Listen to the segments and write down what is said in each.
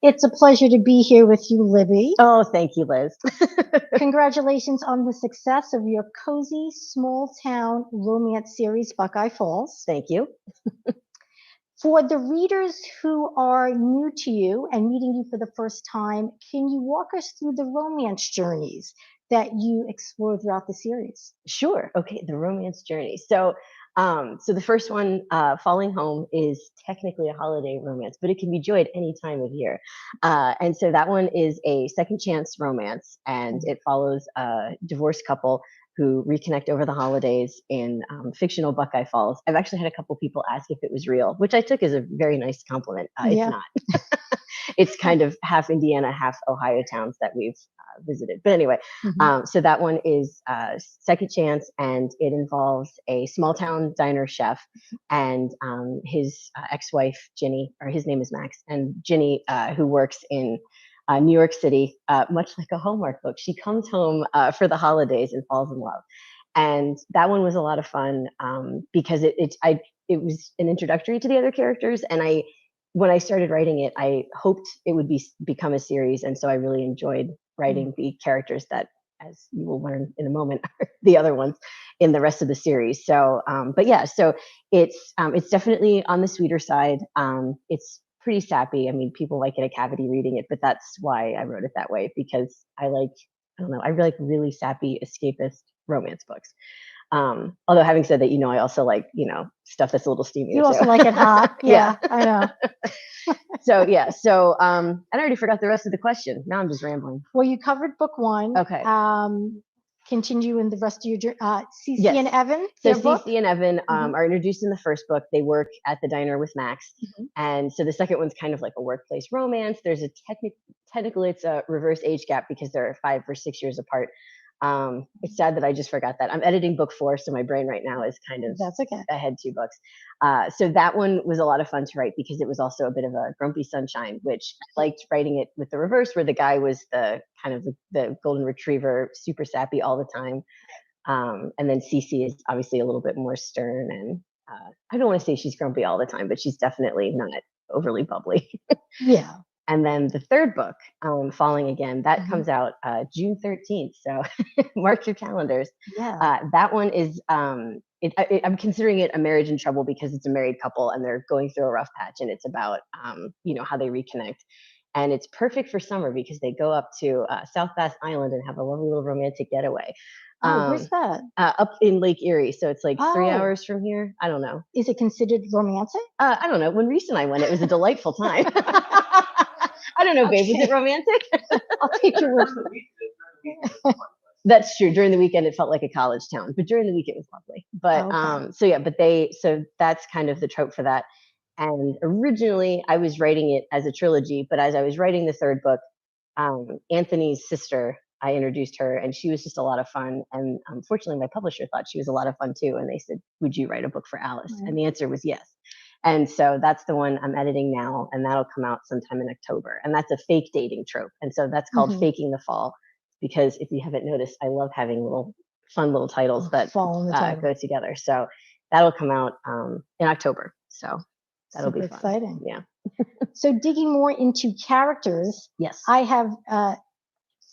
It's a pleasure to be here with you, Libby. Oh, thank you, Liz. Congratulations on the success of your cozy small town romance series, Buckeye Falls. Thank you. For the readers who are new to you and meeting you for the first time, can you walk us through the romance journeys that you explore throughout the series? Sure. Okay, the romance journey. So the first one, Falling Home, is technically a holiday romance, but it can be enjoyed any time of year. And so that one is a second chance romance, and it follows a divorced couple who reconnect over the holidays in fictional Buckeye Falls. I've actually had a couple people ask if it was real, which I took as a very nice compliment. It's not. It's kind of half Indiana, half Ohio towns that we've visited. But anyway, so that one is Second Chance, and it involves a small town diner chef and his ex-wife, Ginny, or his name is Max, and Ginny, who works in New York City, much like a Hallmark book. She comes home for the holidays and falls in love. And that one was a lot of fun because it was an introductory to the other characters, and when I started writing it, I hoped it would become a series, and so I really enjoyed writing the characters that, as you will learn in a moment, are the other ones in the rest of the series. So, but yeah, so it's definitely on the sweeter side. It's pretty sappy. I mean, people like it a cavity reading it, but that's why I wrote it that way, because I really like really sappy escapist romance books. Although having said that, I also like, stuff that's a little steamy. You also like it hot. Yeah, I know. So I already forgot the rest of the question. Now I'm just rambling. Well, you covered book one. Okay. Continue in the rest of your CeCe and Evan. So CeCe and Evan are introduced in the first book. They work at the diner with Max. And so the second one's kind of like a workplace romance. There's technically it's a reverse age gap because they're 5 or 6 years apart. It's sad that I just forgot that. I'm editing book 4, so my brain right now is kind of ahead 2 books. So that one was a lot of fun to write because it was also a bit of a grumpy sunshine, which I liked writing it with the reverse, where the guy was the kind of the golden retriever, super sappy all the time. And then CeCe is obviously a little bit more stern, and I don't want to say she's grumpy all the time, but she's definitely not overly bubbly. Yeah. And then the third book, Falling Again, that comes out June 13th. So mark your calendars. Yeah. That one is, I'm considering it a marriage in trouble because it's a married couple and they're going through a rough patch, and it's about, how they reconnect. And it's perfect for summer because they go up to South Bass Island and have a lovely little romantic getaway. Where's that? Up in Lake Erie. So it's like 3 hours from here. I don't know. Is it considered romantic? I don't know. When Reese and I went, it was a delightful time. I don't know, babe. Was it romantic? I'll take your word for it. That's true. During the weekend, it felt like a college town, but during the week, it was lovely. But so that's kind of the trope for that. And originally, I was writing it as a trilogy, but as I was writing the third book, Anthony's sister, I introduced her, and she was just a lot of fun. And unfortunately, my publisher thought she was a lot of fun too, and they said, "Would you write a book for Alice?" And the answer was yes. And so that's the one I'm editing now, and that'll come out sometime in October. And that's a fake dating trope. And so that's called Faking the Fall, because if you haven't noticed, I love having fun little titles that go together. So that'll come out in October. So that'll be fun. Exciting. Yeah. So digging more into characters, yes, I have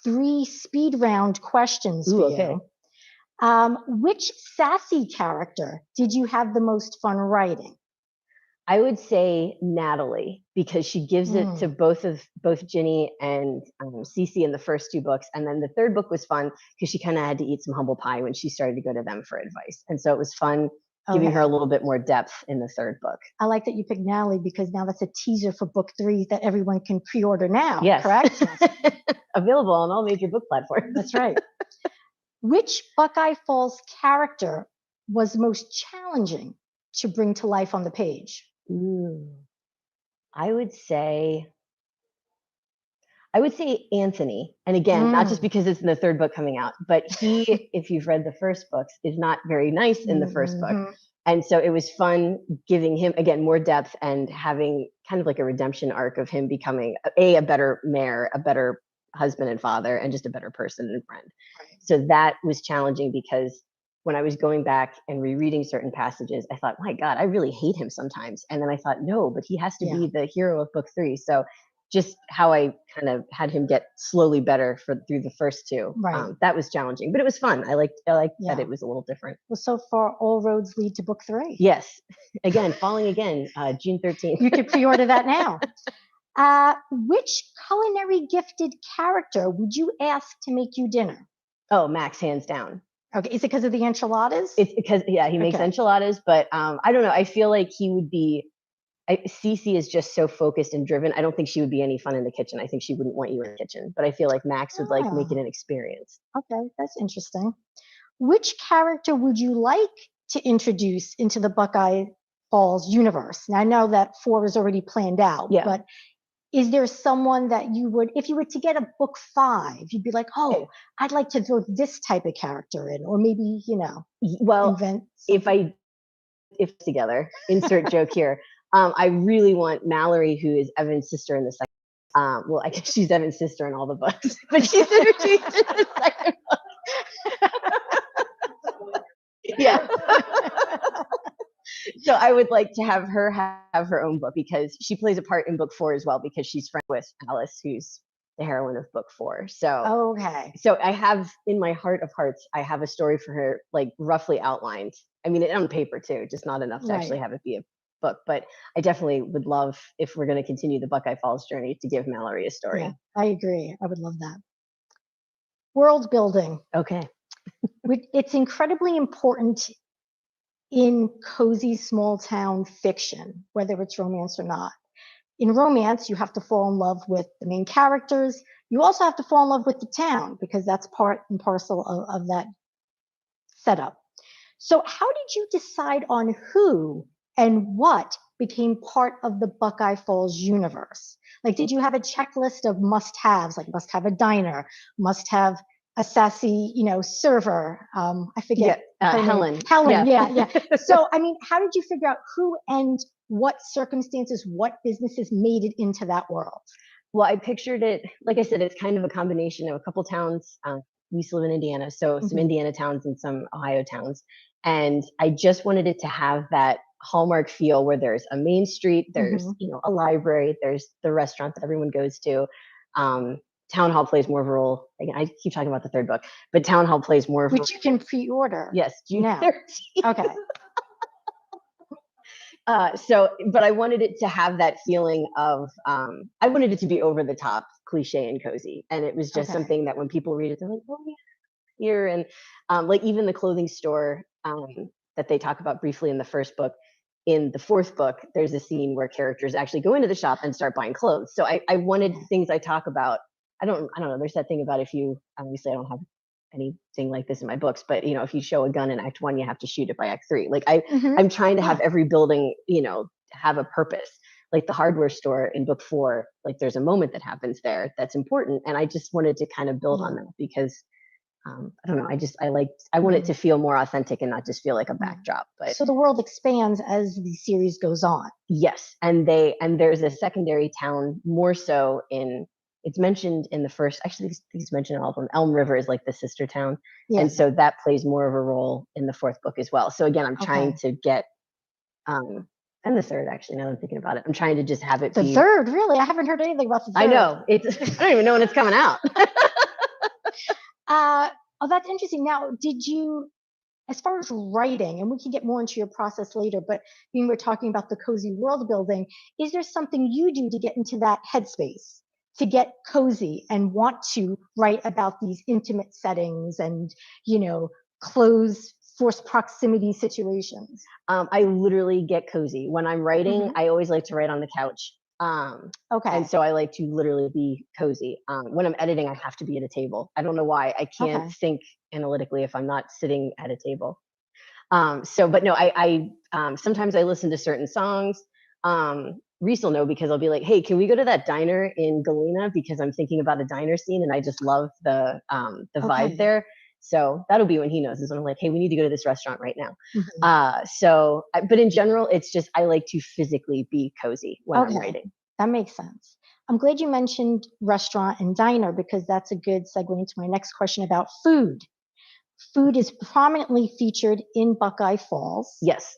3 speed round questions for you. Which sassy character did you have the most fun writing? I would say Natalie, because she gives it to both Ginny and CeCe in the first 2 books. And then the third book was fun because she kind of had to eat some humble pie when she started to go to them for advice. And so it was fun giving her a little bit more depth in the third book. I like that you picked Natalie because now that's a teaser for book 3 that everyone can pre-order now. Yes. Correct? Available on all major book platforms. That's right. Which Buckeye Falls character was most challenging to bring to life on the page? I would say Anthony. And again, not just because it's in the third book coming out, but he, if you've read the first books, is not very nice in the first book. And so it was fun giving him, again, more depth and having kind of like a redemption arc of him becoming a better mayor, a better husband and father, and just a better person and friend. So that was challenging because when I was going back and rereading certain passages, I thought, my God, I really hate him sometimes. And then I thought, no, but he has to be the hero of book 3. So just how I kind of had him get slowly better through the first two. Right. That was challenging, but it was fun. I liked that Yeah. it was a little different. Well, so far, all roads lead to book 3. Yes. Again, Falling Again, June 13th. You could pre-order that now. Which culinary gifted character would you ask to make you dinner? Oh, Max, hands down. Okay, is it because of the enchiladas? It's because, yeah, he makes enchiladas, but I don't know. I feel like he would be, CeCe is just so focused and driven. I don't think she would be any fun in the kitchen. I think she wouldn't want you in the kitchen, but I feel like Max would like make it an experience. Okay, that's interesting. Which character would you like to introduce into the Buckeye Falls universe? Now, I know that 4 is already planned out, but is there someone that you would, if you were to get a book 5, you'd be like, oh, I'd like to throw this type of character in, or maybe, invent something. If together, insert joke here. I really want Mallory, who is Evan's sister in the second. Well, I guess she's Evan's sister in all the books, but she's introduced in the second book. Yeah. So I would like to have her have her own book, because she plays a part in book 4 as well, because she's friends with Alice, who's the heroine of book 4. So so I have, in my heart of hearts, I have a story for her, like roughly outlined. I mean, on paper too, just not enough to actually have it be a book. But I definitely would love, if we're going to continue the Buckeye Falls journey, to give Mallory a story. Yeah, I agree. I would love that. World building. Okay. It's incredibly important in cozy small town fiction, whether it's romance or not. In romance, you have to fall in love with the main characters. You also have to fall in love with the town, because that's part and parcel of that setup. So how did you decide on who and what became part of the Buckeye Falls universe? Like, did you have a checklist of must-haves, like must have a diner, must have a sassy, server? I forget. Helen. Helen, yeah. So, I mean, how did you figure out who and what circumstances, what businesses made it into that world? Well, I pictured it, like I said, it's kind of a combination of a couple towns. We used to live in Indiana, so some Indiana towns and some Ohio towns. And I just wanted it to have that Hallmark feel, where there's a main street, there's a library, there's the restaurant that everyone goes to. Town Hall plays more of a role. Again, I keep talking about the 3rd book, but Town Hall plays more of a role. Which you can pre-order. Yes, June 13th. Okay. But I wanted it to have that feeling of, I wanted it to be over the top, cliche and cozy. And it was just something that when people read it, they're like, oh, yeah, here. And like even the clothing store that they talk about briefly in the 1st book, in the 4th book, there's a scene where characters actually go into the shop and start buying clothes. So I wanted things I talk about. I don't know. There's that thing about, if you, obviously I don't have anything like this in my books, but if you show a gun in Act 1, you have to shoot it by Act 3. Like I'm trying to have every building, have a purpose. Like the hardware store in book 4, like there's a moment that happens there that's important. And I just wanted to kind of build on that, because I don't know. I want it to feel more authentic and not just feel like a backdrop. But so the world expands as the series goes on. Yes, and there's a secondary town, more so it's mentioned in the first. Actually, I think it's mentioned in all of them. Elm River is like the sister town, and so that plays more of a role in the 4th book as well. So again, I'm trying to get, and the 3rd, actually, now that I'm thinking about it, I'm trying to just have it. The 3rd, really? I haven't heard anything about the 3rd. I know I don't even know when it's coming out. Oh, that's interesting. Now, did you, as far as writing, and we can get more into your process later, but when we're talking about the cozy world building, is there something you do to get into that headspace, to get cozy and want to write about these intimate settings and, close, forced proximity situations? I literally get cozy. When I'm writing, I always like to write on the couch. And so I like to literally be cozy. When I'm editing, I have to be at a table. I don't know why. I can't think analytically if I'm not sitting at a table. But no, I sometimes I listen to certain songs. Reese will know, because I'll be like, hey, can we go to that diner in Galena? Because I'm thinking about a diner scene and I just love the vibe there. So that'll be when he knows, is when I'm like, hey, we need to go to this restaurant right now. But in general, it's just, I like to physically be cozy when I'm writing. That makes sense. I'm glad you mentioned restaurant and diner, because that's a good segue into my next question about food. Food is prominently featured in Buckeye Falls. Yes.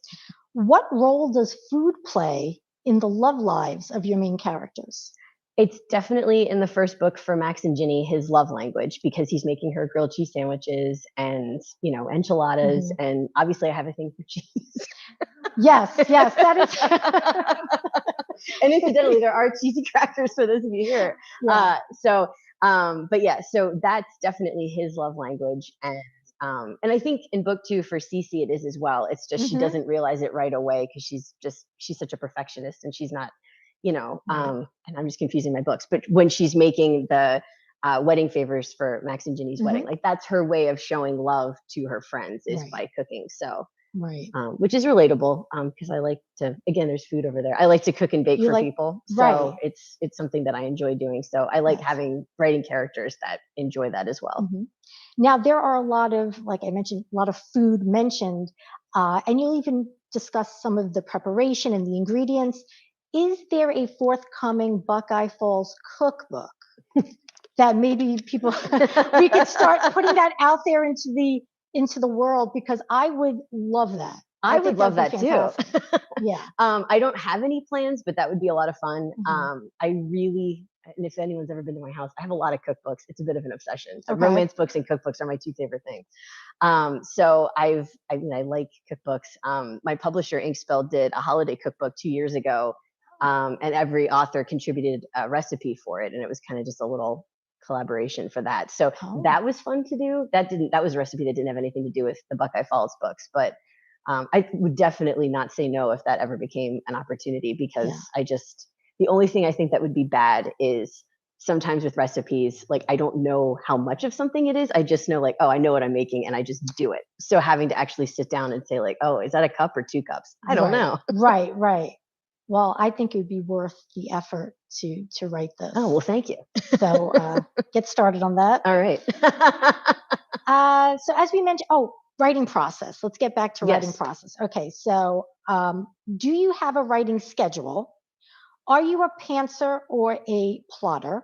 What role does food play in the love lives of your main characters? It's definitely in the first book for Max and Ginny, his love language, because he's making her grilled cheese sandwiches and, enchiladas. And obviously I have a thing for cheese. Yes, that is. And incidentally, there are cheesy crackers for those of you here. Yeah. But yeah, so that's definitely his love language. And I think in book 2 for CeCe it is as well. It's just she doesn't realize it right away because she's such a perfectionist, and she's not, and I'm just confusing my books. But when she's making the wedding favors for Max and Ginny's wedding, like that's her way of showing love to her friends is by cooking. So. Right. Which is relatable because I like to, again, there's food over there. I like to cook and bake for people. So it's something that I enjoy doing. So I like writing characters that enjoy that as well. Now, there are a lot of, like I mentioned, a lot of food mentioned, and you'll even discuss some of the preparation and the ingredients. Is there a forthcoming Buckeye Falls cookbook that maybe people, we could start putting that out there into the world, because I would love that. I would love that too. Yeah. I don't have any plans, but that would be a lot of fun. And if anyone's ever been to my house, I have a lot of cookbooks. It's a bit of an obsession. So romance books and cookbooks are my 2 favorite things. So I like cookbooks. My publisher Inkspell did a holiday cookbook 2 years ago. And every author contributed a recipe for it. And it was kind of just a little collaboration for that. So that was fun to do. That was a recipe that didn't have anything to do with the Buckeye Falls books, but I would definitely not say no if that ever became an opportunity, because the only thing I think that would be bad is sometimes with recipes, like I don't know how much of something it is. I just know, like, oh, I know what I'm making and I just do it. So having to actually sit down and say, like, oh, is that a cup or 2 cups? I don't know. Right. Well, I think it would be worth the effort to write this. Oh, well, thank you. So get started on that. All right. So as we mentioned, writing process. Let's get back to writing process. Okay, so do you have a writing schedule? Are you a pantser or a plotter?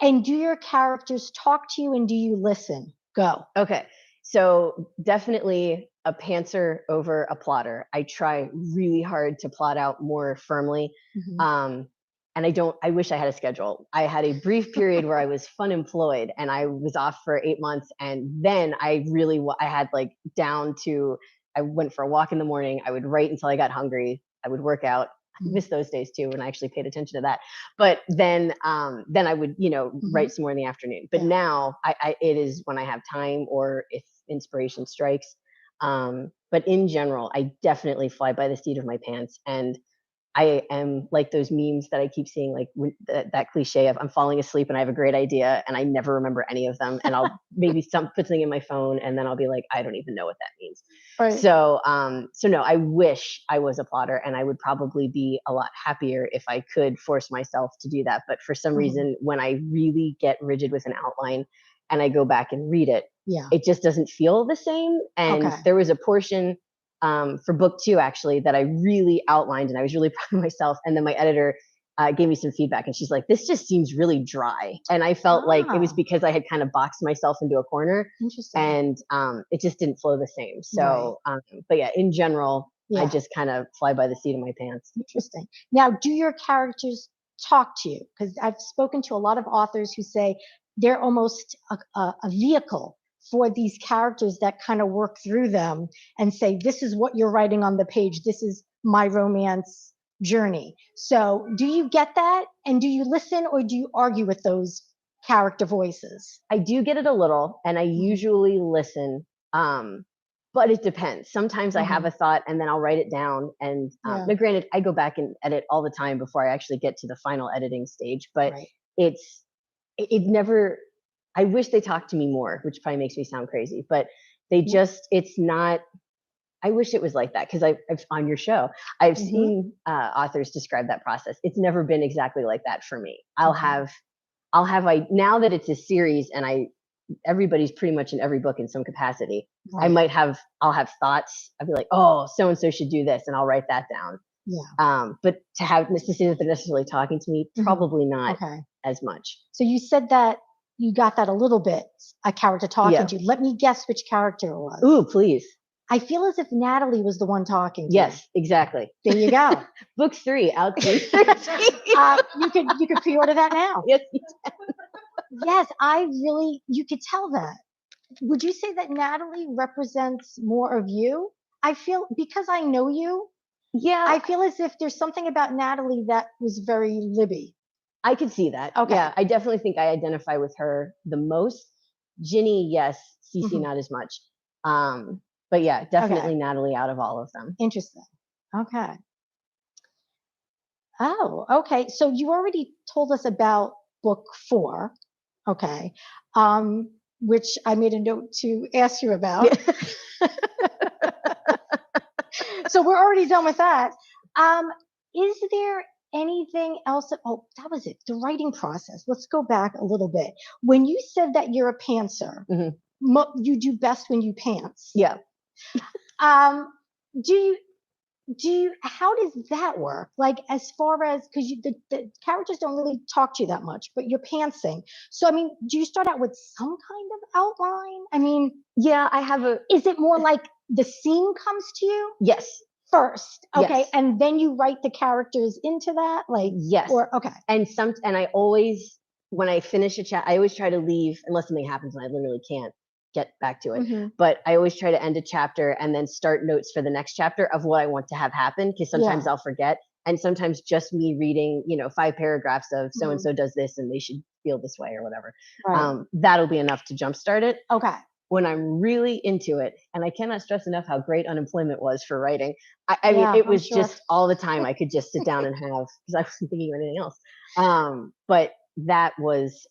And do your characters talk to you, and do you listen? Go. Okay. So definitely a pantser over a plotter. I try really hard to plot out more firmly. And I wish I had a schedule. I had a brief period where I was fun employed and I was off for 8 months. And then I had like I went for a walk in the morning. I would write until I got hungry. I would work out. I miss those days too, when I actually paid attention to that. But then I would, write some more in the afternoon. But now it is when I have time or if inspiration strikes. But in general, I definitely fly by the seat of my pants. And I am like those memes that I keep seeing, like that cliche of I'm falling asleep and I have a great idea and I never remember any of them. And I'll maybe put something in my phone and then I'll be like, I don't even know what that means. Right. So no, I wish I was a plotter, and I would probably be a lot happier if I could force myself to do that. But for some reason, when I really get rigid with an outline and I go back and read it, it just doesn't feel the same. And there was a portion for book 2 actually that I really outlined and I was really proud of myself. And then my editor gave me some feedback and she's like, this just seems really dry. And I felt like it was because I had kind of boxed myself into a corner. Interesting. And it just didn't flow the same. So, but yeah, in general, I just kind of fly by the seat of my pants. Interesting. Now, do your characters talk to you? Because I've spoken to a lot of authors who say they're almost a vehicle for these characters that kind of work through them and say, this is what you're writing on the page. This is my romance journey. So do you get that? And do you listen, or do you argue with those character voices? I do get it a little, and I usually listen. But it depends. Sometimes I have a thought and then I'll write it down. And but granted, I go back and edit all the time before I actually get to the final editing stage. But it never. I wish they talked to me more, which probably makes me sound crazy, but they it's not, I wish it was like that. Cause I've on your show, I've seen authors describe that process. It's never been exactly like that for me. Now that it's a series and everybody's pretty much in every book in some capacity. Right. I'll have thoughts. I'll be like, oh, so-and-so should do this. And I'll write that down. Yeah. But to say that they're necessarily talking to me, probably not as much. So you said that you got that a little bit, a character talking to you. Let me guess which character it was. Ooh, please. I feel as if Natalie was the one talking to Yes, exactly. you. There you go. Book 3 out to You could pre-order that now. Yes. Yes, you could tell that. Would you say that Natalie represents more of you? I feel, because I know you, Yeah, I feel as if there's something about Natalie that was very Libby. I could see that. Okay. Yeah, I definitely think I identify with her the most. Ginny, yes. CeCe, Mhm. not as much. But yeah, definitely Natalie out of all of them. Interesting. Okay. Oh, okay. So you already told us about book 4. Okay. Which I made a note to ask you about. So we're already done with that. Is there anything else oh, that was it. The writing process. Let's go back a little bit. When you said that you're a pantser, you do best when you pants. Yeah. Um, do you how does that work, like, as far as, because the characters don't really talk to you that much, but you're pantsing, so I mean, do you start out with some kind of outline? I mean, Yeah, I have a is it more like the scene comes to you yes. first, okay, Yes. and then you write the characters into that, like, Yes. or okay, And I always, when I finish a chat, I always try to leave unless something happens and I literally can't get back to it. But I always try to end a chapter and then start notes for the next chapter of what I want to have happen, because sometimes I'll forget, and sometimes just me reading, 5 paragraphs of so and so does this and they should feel this way or whatever. right, That'll be enough to jumpstart it. okay, When I'm really into it, and I cannot stress enough how great unemployment was for writing. I mean, it was just all the time I could just sit down and have, because I wasn't thinking of anything else. But that was,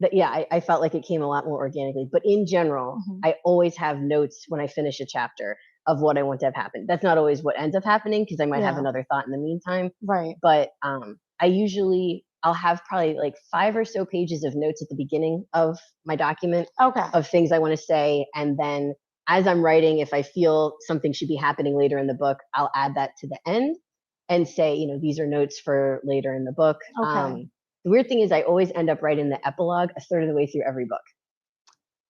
I felt like it came a lot more organically. But in general, I always have notes when I finish a chapter of what I want to have happen. That's not always what ends up happening, because I might have another thought in the meantime. right, But I'll have probably like 5 or so pages of notes at the beginning of my document okay, of things I want to say. And then as I'm writing, if I feel something should be happening later in the book, I'll add that to the end and say, these are notes for later in the book. okay. The weird thing is I always end up writing the epilogue a third of the way through every book.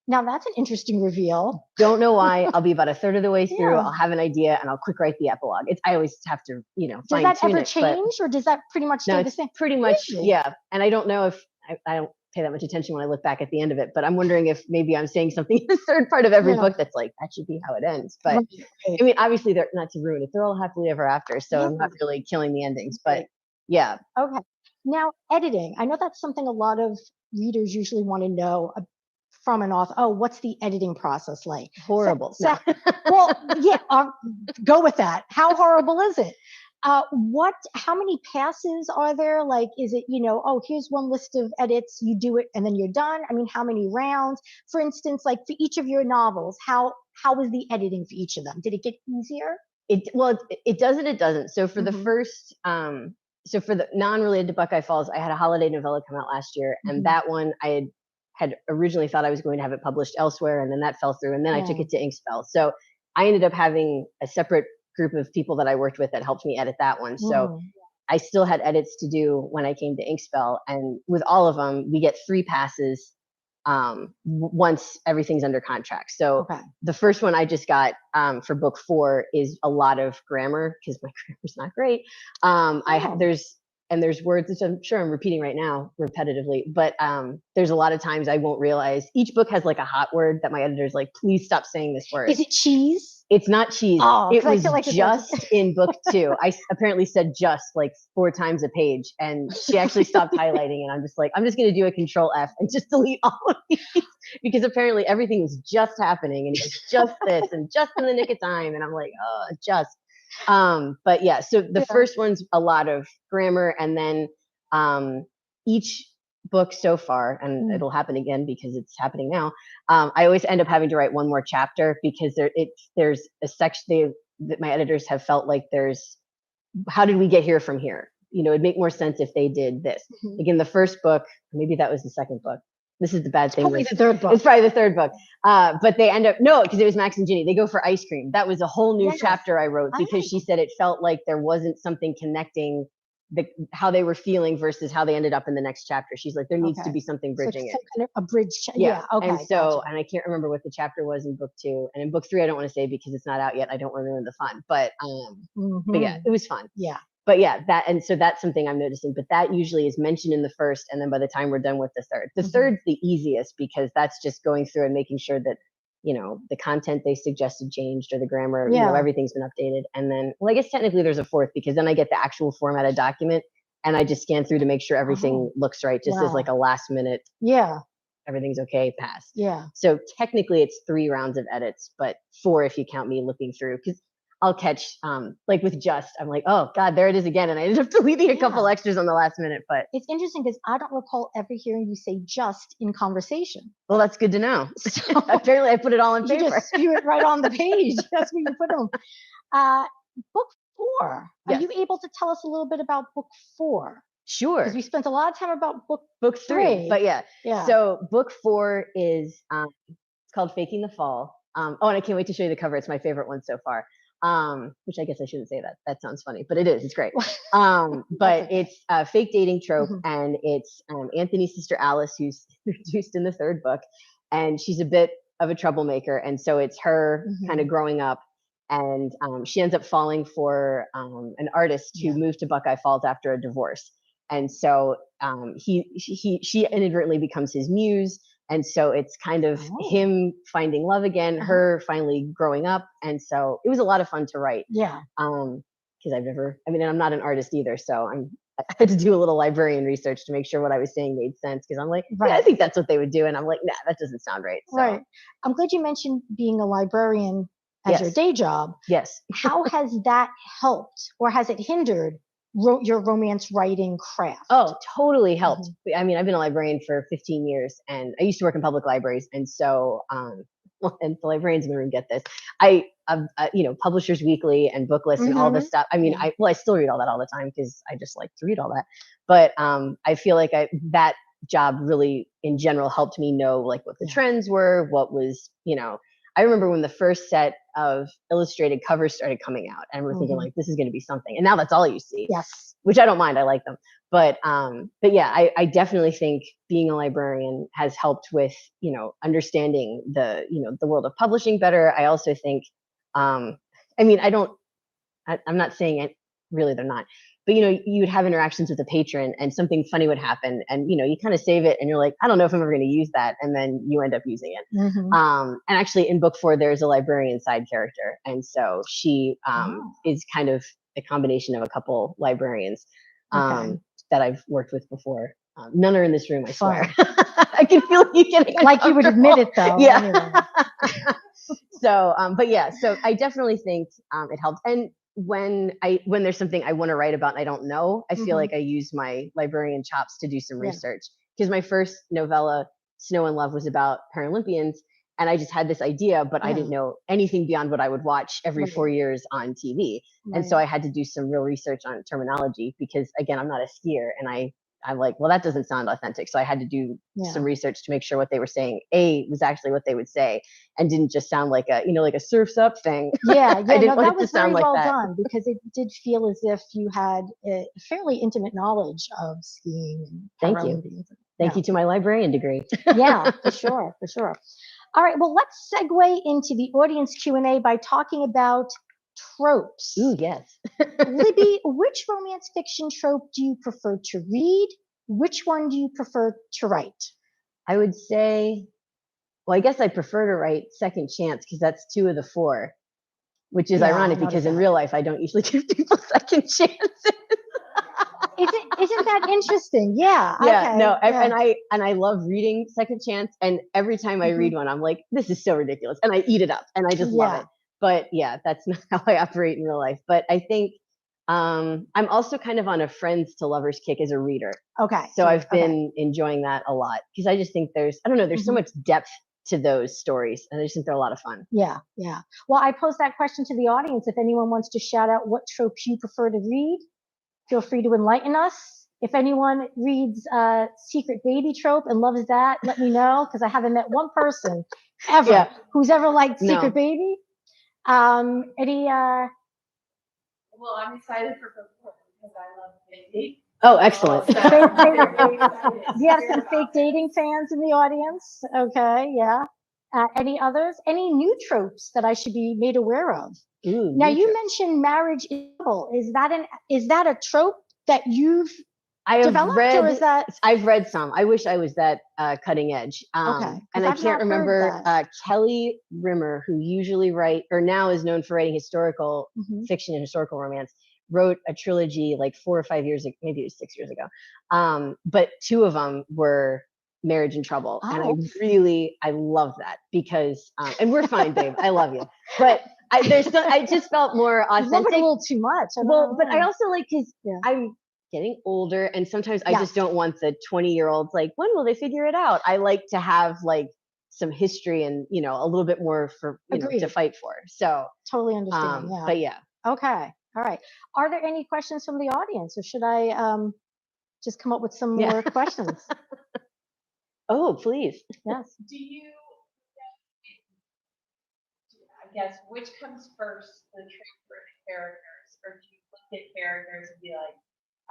Now that's an interesting reveal. Don't know why. I'll be about a third of the way through. Yeah. I'll have an idea and I'll quick write the epilogue. I always have to, Does fine that tune ever it. change, or does that pretty much No, stay the it's same? pretty much, Really? yeah. And I don't know if I don't pay that much attention when I look back at the end of it, but I'm wondering if maybe I'm saying something in the third part of every book that's like, that should be how it ends. But Right. I mean, obviously they're not to ruin it. They're all happily ever after. So I'm Yeah. not really killing the endings, but yeah. Okay. Now, editing. I know that's something a lot of readers usually want to know from an author. Oh, what's the editing process like? Horrible. Well, yeah, go with that. How horrible is it? How many passes are there? Like, is it, oh, here's one list of edits, you do it and then you're done? I mean, how many rounds? For instance, like for each of your novels, how was the editing for each of them? Did it get easier? It does and it doesn't. So for the first, so for the non-related to Buckeye Falls, I had a holiday novella come out last year, and that one I had originally thought I was going to have it published elsewhere, and then that fell through, and then I took it to Inkspell. So I ended up having a separate group of people that I worked with that helped me edit that one. So I still had edits to do when I came to Inkspell, and with all of them, we get 3 passes once everything's under contract. So the first one I just got for book 4 is a lot of grammar, because my grammar's not great. There's words which I'm sure I'm repeating right now repetitively, but there's a lot of times I won't realize each book has like a hot word that my editor's like, please stop saying this word. Is it cheese? It's not cheese. Oh, it was like just in book 2. I apparently said just like 4 times a page, and she actually stopped highlighting, and I'm just like, I'm just going to do a Control F and just delete all of these, because apparently everything was just happening and it's just this and just in the nick of time. And I'm like, oh, just. But yeah, so the first one's a lot of grammar, and then each book so far, and it'll happen again because it's happening now, I always end up having to write one more chapter, because there's a section that my editors have felt like there's, how did we get here from here? It'd make more sense if they did this. Again, the first book, maybe that was the second book. This is the bad thing. Probably the third book. It's probably the third book. But they end up, no, because it was Max and Ginny. They go for ice cream. That was a whole new chapter I wrote, because she said it felt like there wasn't something connecting how they were feeling versus how they ended up in the next chapter. She's like, there needs to Okay. be something So bridging it's it. some kind of a bridge. Yeah. Okay. And so, Gotcha. and I can't remember what the chapter was in book 2, and in book 3, I don't want to say because it's not out yet. I don't want to ruin the fun, but yeah, it was fun. Yeah. But yeah, and so that's something I'm noticing, but that usually is mentioned in the first, and then by the time we're done with the third, the third's the easiest because that's just going through and making sure that, the content they suggested changed or the grammar, everything's been updated. And then, well, I guess technically there's a fourth because then I get the actual formatted document and I just scan through to make sure everything looks right, just as like a last minute. Yeah. Everything's okay, pass. Yeah. So technically it's 3 rounds of edits, but 4 if you count me looking through, because I'll catch, like with Just, I'm like, oh God, there it is again. And I ended up deleting a couple extras on the last minute, but. It's interesting because I don't recall ever hearing you say just in conversation. Well, that's good to know. So, apparently I put it all in paper. You just spew it right on the page. That's where you put them. Book 4. Are you able to tell us a little bit about book 4? Sure. Because we spent a lot of time about book 3. But yeah. Yeah. So book 4 is, it's called Faking the Fall. And I can't wait to show you the cover. It's my favorite one so far. Which I guess I shouldn't say that. That sounds funny, but it is. It's great. But it's a fake dating trope, and it's Anthony's sister Alice, who's introduced in the 3rd book, and she's a bit of a troublemaker, and so it's her kind of growing up, and she ends up falling for an artist who moved to Buckeye Falls after a divorce, and so she inadvertently becomes his muse. And so it's kind of him finding love again, her finally growing up. And so it was a lot of fun to write. Yeah. Because I'm not an artist either. So I had to do a little librarian research to make sure what I was saying made sense. Because I'm like, yeah, I think that's what they would do. And I'm like, nah, that doesn't sound right. So. Right. I'm glad you mentioned being a librarian as your day job. Yes. How has that helped, or has it hindered your romance writing craft? Oh, totally helped. I mean, I've been a librarian for 15 years, and I used to work in public libraries. And so, and the librarians in the room get this. Publishers Weekly and book lists and all this stuff. I mean, I still read all that all the time because I just like to read all that. But I feel like that job really, in general, helped me know like what the trends were, what was, I remember when the first set of illustrated covers started coming out, and we're thinking like, this is going to be something. And now that's all you see. Yes. Which I don't mind. I like them. But yeah, I definitely think being a librarian has helped with, understanding the world of publishing better. I also think, I'm not saying it, really they're not, but you would have interactions with a patron and something funny would happen, and you kind of save it and you're like, I don't know if I'm ever going to use that, and then you end up using it. And actually in book 4 there's a librarian side character, and so she is kind of a combination of a couple librarians that I've worked with before. None are in this room, I swear. I can feel you getting like you would admit it though. Yeah. Anyway. So but yeah, so I definitely think it helps. And when there's something I want to write about and I don't know, I feel like I use my librarian chops to do some research, because my first novella, Snow and Love, was about Paralympians, and I just had this idea, but I didn't know anything beyond what I would watch every 4 years on TV. And so I had to do some real research on terminology, because again, I'm not a skier, and I'm like, well, that doesn't sound authentic. So I had to do some research to make sure what they were saying was actually what they would say, and didn't just sound like a, like a surf's up thing. Yeah, I didn't want that it to was sound very like well that. done, because it did feel as if you had a fairly intimate knowledge of skiing and Paralympians. Thank you to my librarian degree. Yeah, for sure. All right, well, let's segue into the audience Q&A by talking about tropes. Ooh, yes. Libby, which romance fiction trope do you prefer to read? Which one do you prefer to write? I would say, well, I guess I prefer to write Second Chance, because that's 2 of the 4, which is ironic because in real life I don't usually give people second chances. Isn't that interesting? Yeah. Yeah. Okay, no. Yeah. And I love reading Second Chance, and every time I read one, I'm like, this is so ridiculous, and I eat it up, and I just love it. But yeah, that's not how I operate in real life. But I think I'm also kind of on a friends to lovers kick as a reader. Okay. So I've been enjoying that a lot, because I just think there's so much depth to those stories, and I just think they're a lot of fun. Yeah. Well, I pose that question to the audience. If anyone wants to shout out what tropes you prefer to read, feel free to enlighten us. If anyone reads Secret Baby trope and loves that, let me know, because I haven't met one person ever who's ever liked Secret Baby. Well, I'm excited for book 4. because I love dating. Oh, excellent. Do you have some fake dating fans in the audience? Okay, yeah. Any others? Any new tropes that I should be made aware of? Ooh, Now, new you trope. mentioned marriage is trouble. Is that a trope that you've I have developed, or is that I've read some. I wish I was that cutting edge. okay? 'Cause And I I've can't not heard remember that. Kelly Rimmer, who usually or now is known for writing historical Mhm. fiction and historical romance, wrote a trilogy like 4 or 5 years ago, maybe it was 6 years ago. But two of them were Marriage in Trouble, and Oh. I love that because and we're fine, babe. I love you, but I just felt more I love it a authentic. little too much. I don't Well, know but I why. also like because Yeah. I'm getting older, and sometimes I Yes. just don't want the 20-year-olds like, when will they figure it out? I like to have like some history and a little bit more for to Agreed. fight for. So Totally understand. Yeah. but yeah. Okay. All right. Are there any questions from the audience, or should I just come up with some Yeah. more questions? Oh, please. Yes. Do you, I guess, which comes first, the trope or the characters? Or do you look at characters and be like,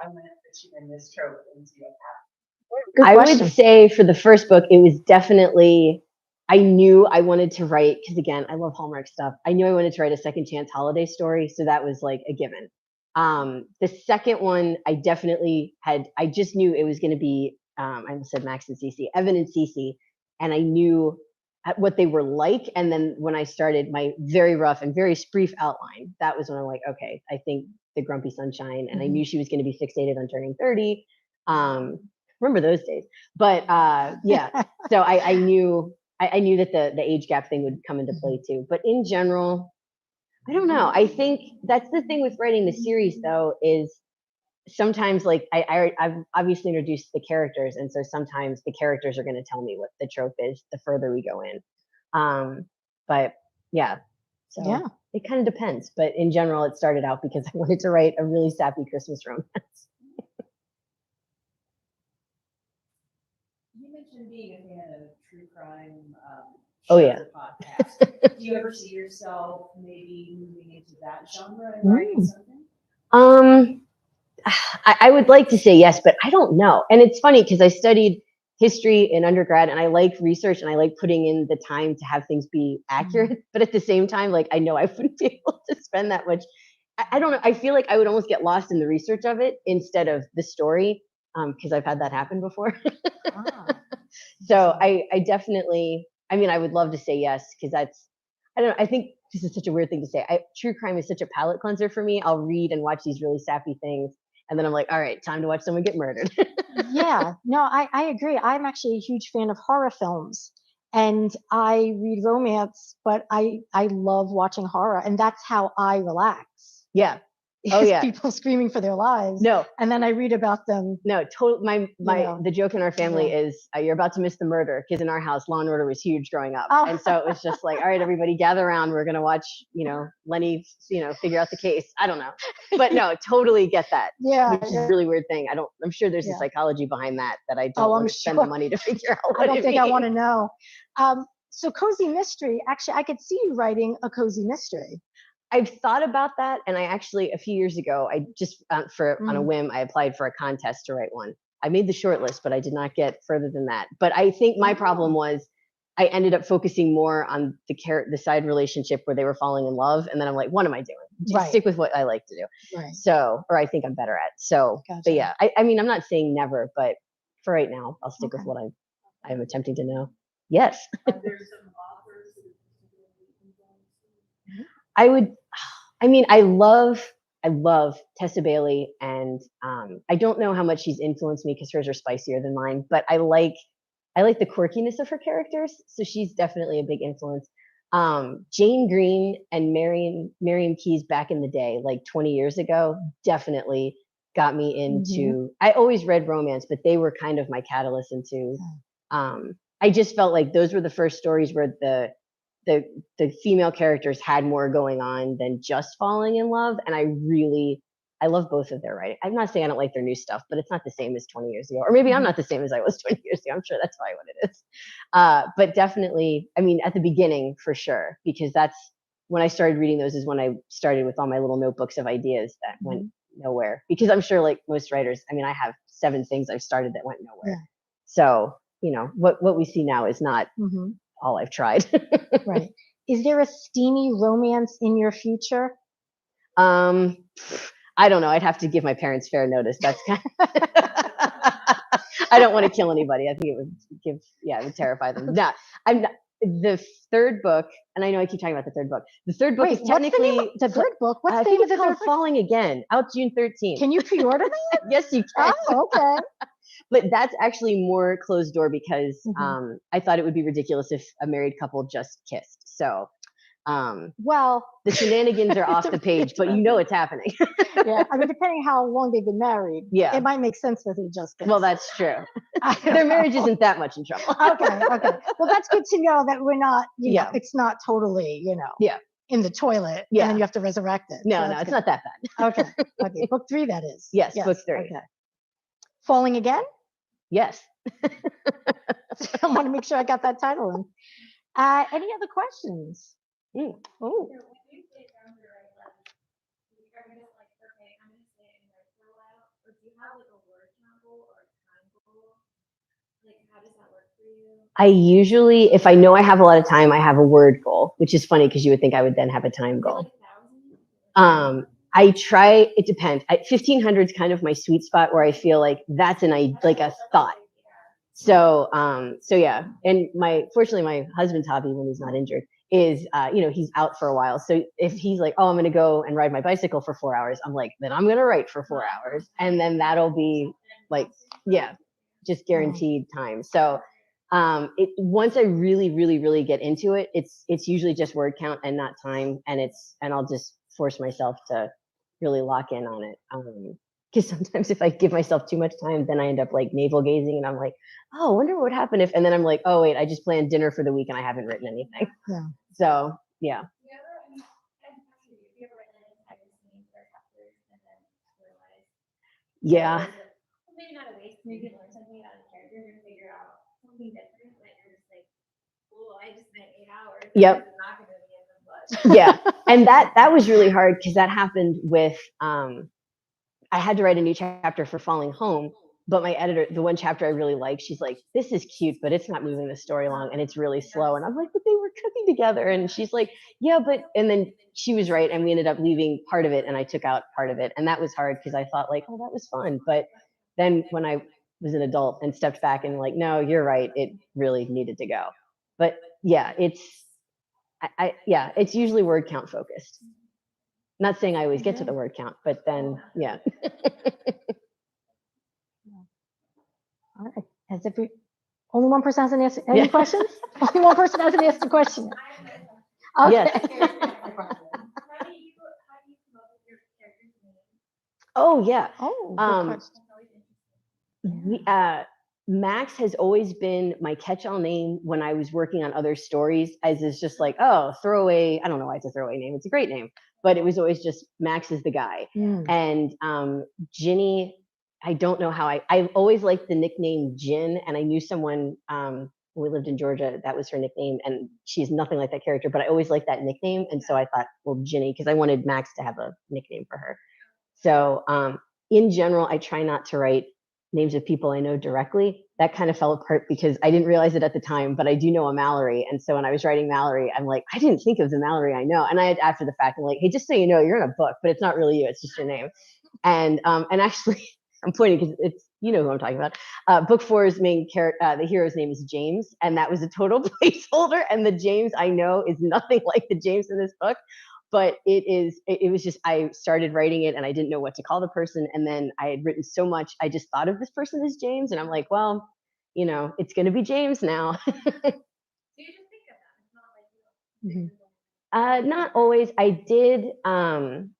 I'm going to put you in this trope and see what happens? Good I question. would say for the first book, it was definitely, I knew I wanted to write, because again, I love Hallmark stuff. I knew I wanted to write a second chance holiday story. So that was like a given. The second one, I just knew it was going to be, I almost said Max and CeCe, Evan and CeCe. And I knew what they were like. And then when I started my very rough and very brief outline, that was when I'm like, okay, I think the Grumpy Sunshine. And I knew she was going to be fixated on turning 30. Remember those days. But yeah, so I knew that the age gap thing would come into play too. But in general, I don't know. I think that's the thing with writing the series, though, is sometimes like I've obviously introduced the characters, and so sometimes the characters are going to tell me what the trope is the further we go in. But yeah, so Yeah. it kind of depends. But in general, it started out because I wanted to write a really sappy Christmas romance. You mentioned being a fan of true crime Oh, yeah. podcast. Do you ever see yourself maybe moving into that genre and writing something? I would like to say yes, but I don't know. And it's funny because I studied history in undergrad, and I like research, and I like putting in the time to have things be accurate. But at the same time, like, I know I wouldn't be able to spend that much. I don't know. I feel like I would almost get lost in the research of it instead of the story, because I've had that happen before. So I definitely, I mean, I would love to say yes, because I don't know, I think this is such a weird thing to say. True crime is such a palate cleanser for me. I'll read and watch these really sappy things, and then I'm like, all right, time to watch someone get murdered. Yeah. No, I agree. I'm actually a huge fan of horror films, and I read romance, but I love watching horror, and that's how I relax. Yeah. Oh, yeah. People screaming for their lives. No. And then I read about them. No, the joke in our family is you're about to miss the murder, because in our house, Law and Order was huge growing up. Oh. And so it was just like, all right, everybody gather around. We're going to watch, Lenny, figure out the case. I don't know. But no, totally get that. Yeah. Which is a really weird thing. I'm sure there's a psychology behind that I don't want to spend the money to figure out what I don't think means. I want to know. So cozy mystery, actually, I could see you writing a cozy mystery. I've thought about that, and I actually, a few years ago, I just on a whim, I applied for a contest to write one. I made the short list, but I did not get further than that. But I think my problem was I ended up focusing more on the side relationship where they were falling in love, and then I'm like, what am I doing? Just stick with what I like to do. Right. So, or I think I'm better at. So, But yeah, I mean, I'm not saying never, but for right now, I'll stick with what I'm attempting to know. Yes. Are there some authors that I love Tessa Bailey, and I don't know how much she's influenced me because hers are spicier than mine, but I like the quirkiness of her characters, so she's definitely a big influence. Jane Green and Miriam Keyes back in the day, like 20 years ago, definitely got me into, I always read romance, but they were kind of my catalyst into, I just felt like those were the first stories where the female characters had more going on than just falling in love. And I love both of their writing. I'm not saying I don't like their new stuff, but it's not the same as 20 years ago. Or maybe I'm not the same as I was 20 years ago. I'm sure that's probably what it is. But definitely, I mean, at the beginning, for sure, because that's when I started reading those is when I started with all my little notebooks of ideas that went nowhere, because I'm sure like most writers, I mean, I have 7 things I've started that went nowhere. Yeah. So, you know, what we see now is not all I've tried. Right. Is there a steamy romance in your future? I don't know. I'd have to give my parents fair notice. That's kind of I don't want to kill anybody. I think it would terrify them. No, I'm not. The third book, and I know I keep talking about the third book. The third book is technically the third book. What's I the name think of the it's called third book? Falling Again, out June 13th. Can you pre-order that? Yes, you can. Oh, okay. But that's actually more closed door because I thought it would be ridiculous if a married couple just kissed. So, well, the shenanigans are off the page, but you know it's happening. Yeah, I mean, depending how long they've been married, it might make sense that they just kissed. Well, that's true. Their marriage isn't that much in trouble. Okay. Well, that's good to know that we're not, you know, it's not totally, you know, in the toilet and then you have to resurrect it. No, it's not that bad. Okay. Book 3, that is. Yes, book 3. Okay. Falling Again? Yes. I want to make sure I got that title in. Any other questions? Oh. So when you sit down to write, like, you're gonna like, okay, I'm gonna sit and write for a while, or do you have like a word count goal or a time goal? Like, how does that work for you? I usually, if I know I have a lot of time, I have a word goal, which is funny because you would think I would then have a time goal. Like 1,000? I try. It depends. 1,500 is kind of my sweet spot where I feel like that's like a thought. So yeah. And fortunately, my husband's hobby when he's not injured is, you know, he's out for a while. So if he's like, oh, I'm going to go and ride my bicycle for 4 hours, I'm like, then I'm going to write for 4 hours. And then that'll be like, just guaranteed time. So once I really, really, really get into it, it's usually just word count and not time. And I'll just force myself to really lock in on it. Because sometimes if I give myself too much time, then I end up like navel gazing and I'm like, oh, I wonder what would happen if, and then I'm like, oh wait, I just planned dinner for the week and I haven't written anything. Yeah. So yeah. Yeah. Maybe not a waste, maybe learn something about a character and figure out something different, but you're just like, oh, I just spent 8 hours. Yep. It's not gonna be in the book. Yeah. And that was really hard because that happened with I had to write a new chapter for Falling Home, but my editor, the one chapter I really liked, she's like, this is cute, but it's not moving the story along and it's really slow. And I'm like, but they were cooking together. And she's like, yeah, and then she was right. And we ended up leaving part of it and I took out part of it. And that was hard because I thought like, oh, that was fun. But then when I was an adult and stepped back and like, no, you're right. It really needed to go. But yeah, it's usually word count focused. Not saying I always get to the word count, but then, yeah. All right. Only one person hasn't asked any questions? Only one person hasn't asked a question. Okay. Yes. How do you come up with your character's name? Oh, yeah. Oh, good question. Max has always been my catch-all name when I was working on other stories, as is just like, oh, throwaway. I don't know why it's a throwaway name. It's a great name, but it was always just Max is the guy. And Ginny, I don't know how I've always liked the nickname Gin, and I knew someone when we lived in Georgia, that was her nickname, and she's nothing like that character, but I always liked that nickname, and so I thought, well, Ginny, because I wanted Max to have a nickname for her. So in general, I try not to write names of people I know directly. That kind of fell apart because I didn't realize it at the time, but I do know a Mallory. And so when I was writing Mallory, I'm like, I didn't think of the Mallory I know. And I had after the fact, I'm like, hey, just so you know, you're in a book, but it's not really you, it's just your name. And actually, I'm pointing because it's, you know who I'm talking about. Book 4's main character, the hero's name is James, and that was a total placeholder. And the James I know is nothing like the James in this book. But it was just, I started writing it and I didn't know what to call the person. And then I had written so much, I just thought of this person as James. And I'm like, well, you know, it's going to be James now. Do you just think of that? It's not like you Not always. I did, Evan,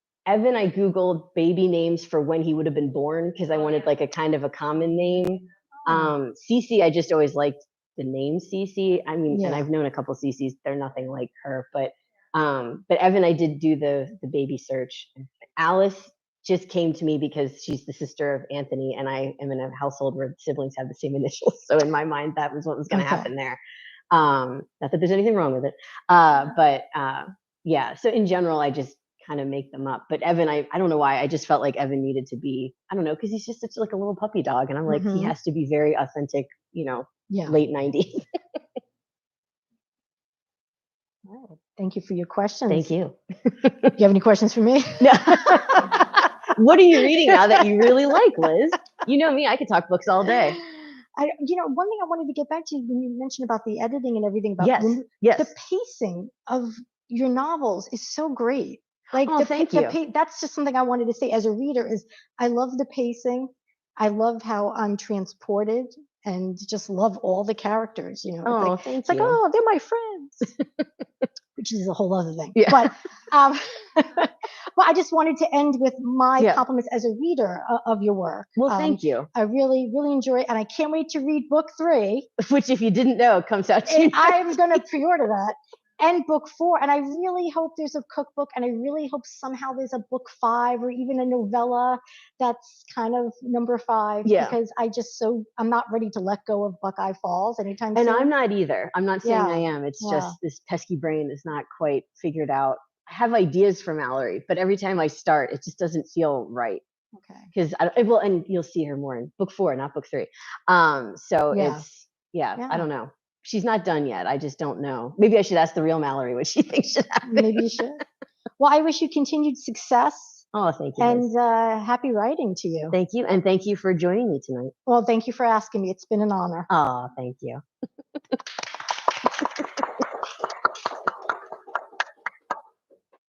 I Googled baby names for when he would have been born because I wanted like a kind of a common name. CeCe, I just always liked the name CeCe. I mean, and I've known a couple CeCes, they're nothing like her, but Evan, I did do the baby search. Alice just came to me because she's the sister of Anthony, and I am in a household where siblings have the same initials. So in my mind, that was what was going to happen there. Not that there's anything wrong with it, but yeah. So in general, I just kind of make them up. But Evan, I don't know why. I just felt like Evan needed to be, I don't know, because he's just such like a little puppy dog. And I'm like, he has to be very authentic, late 90s. All right. Thank you for your questions. Thank you. You have any questions for me? No. What are you reading now that you really like, Liz? You know me, I could talk books all day. One thing I wanted to get back to when you mentioned about the editing and everything about Yes. the pacing of your novels is so great. Like thank you. That's just something I wanted to say as a reader is I love the pacing. I love how I'm transported and just love all the characters, Thank it's like, you. oh, they're my friends, which is a whole other thing. Yeah. But well, I just wanted to end with my compliments as a reader of your work. Well, thank you. I really, really enjoy it. And I can't wait to read book 3. Which, if you didn't know, comes out June. I'm going to pre-order that. And book 4. And I really hope there's a cookbook. And I really hope somehow there's a book 5 or even a novella that's kind of number 5. Yeah. Because I'm not ready to let go of Buckeye Falls anytime soon. And I'm not either. I'm not saying I am. It's just this pesky brain is not quite figured out. I have ideas for Mallory, but every time I start, it just doesn't feel right. Okay. Because and you'll see her more in book 4, not book 3. So it's I don't know. She's not done yet. I just don't know. Maybe I should ask the real Mallory what she thinks should happen. Maybe you should. Well, I wish you continued success. Oh, thank you. And happy writing to you. Thank you. And thank you for joining me tonight. Well, thank you for asking me. It's been an honor. Oh, thank you.